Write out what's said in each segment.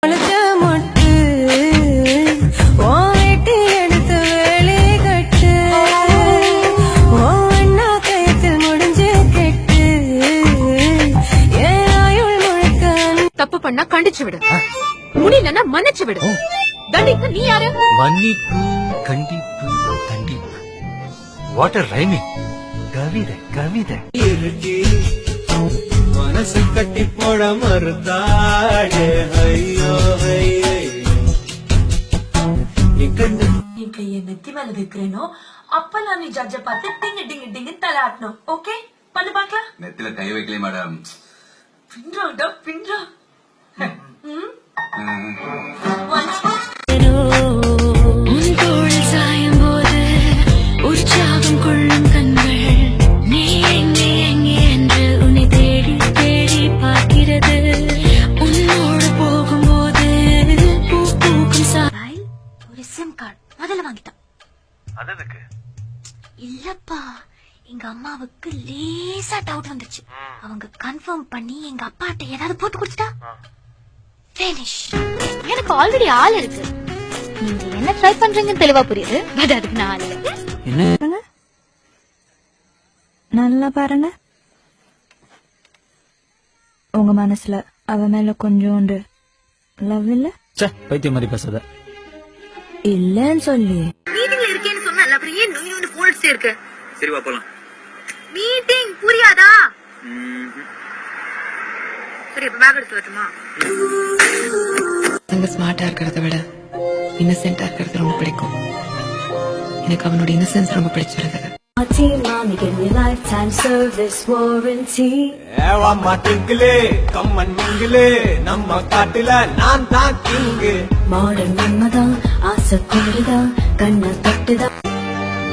தப்பு பண்ணா கண்டிச்சு விடு, முடியலன்னா மன்னிச்சு விடு. தண்டிக்க நீ யாரு? மன்னிப்பு, கண்டிப்பு, தண்டிப்பு. What a rhyming. கவிதை கவிதை. மனசு கட்டி போட மறுத்தாடே ஐயோ ஐயோ. நீ கையை நெத்தி மேல வைக்கிறேனோ அப்பெல்லாம் நீ ஜட்ஜ பார்த்து டிங்கு டிங்கு டிங்கு தலாட்டணும். ஓகே பண்ணு பாக்கலாம். நெத்தில கை வைக்கல மேடம். பின்றோட பின்றோ. உற்சாகம் கொள்ளும் கண்கள் நீ எங்கே எங்கே என்று உன்னை தேடி தேடி பார்க்கிறது. உன்னோடு போகும்போது பூ பூக்கும் சாய் ஒரு சிம் கார்டு முதல்ல வாங்கிட்டான். அதற்கு இல்லப்பா, எங்க அம்மாவுக்கு லேசா டவுட் வந்துச்சு. அவங்க கன்ஃபார்ம் பண்ணி எங்க அப்பாட்ட ஏதாவது போட்டு கொடுத்துட்டா ஃபினிஷ். எனக்கு ஆல்ரெடி ஆள் இருக்கு. நீங்க என்ன ட்ரை பண்றீங்கன்னு தெளிவா புரியுது. பட் அதுக்கு நான் ஆள் இல்ல. என்ன நல்லா பாருங்க, உங்க மனசுல அவ மேல கொஞ்சோண்டு லவ் இல்ல? பைத்தியம் மாதிரி பேசாத. இல்லன்னு சொல்லி மீட்டிங்ல இருக்கேன்னு சொன்னா அப்புறம் ஏன் நோய் நோய் போன் அடிச்சிட்டே இருக்கு? சரி வா போலாம். மீட்டிங் புரியாதா? சரி இப்ப பேக் எடுத்து வரட்டுமா? ஸ்மார்ட்டா இருக்கிறத விட இன்னசென்ட்டா இருக்கிறது ரொம்ப பிடிக்கும். எனக்கு அவனோட இன்னசென்ஸ் ரொம்ப பிடிச்சிருந்தது. நம்ம காட்டுல நான் தான் கிங்கு. மாடர்ன் நம்மதான் ஆசைப்படுதான் கண்ண தட்டுதான்.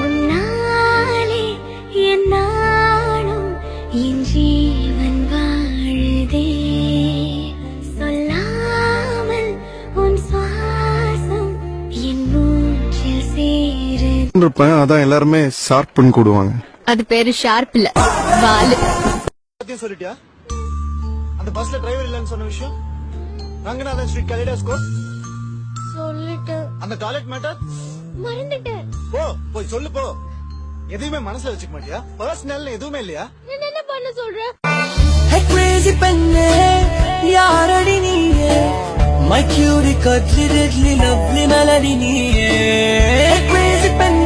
உன்னாலே என்னாலும் என் ஜீவன் வாழுதே. சொல்லாமல் உன் சுவாசம் என் மூச்சில் சேருதே. அதான் எல்லாருமே ஷார்ப்னு கூடுவாங்க. அது பேரு ஷார்ப் இல்ல, வாலு. சொல்லிட்டியா? அந்த பஸ்ல டிரைவர் இல்லன்னு சொன்ன விஷயம் ரங்கநாதன் ஸ்ட்ரீட் கலிடாஸ்கோ சொல்லிட்டு அந்த டாய்லெட் மேட்டர் மறந்துட்டேன். போய் சொல்லு போ. எதையுமே மனசுல வச்சுக்க மாட்டியா? பர்சனல் எதுவுமே இல்லையா? என்ன பண்ண சொல்ற? crazy பண்ணே யாரடி நீயே, my cutie cuddly diddly lovely melody நீயே. crazy பண்ணே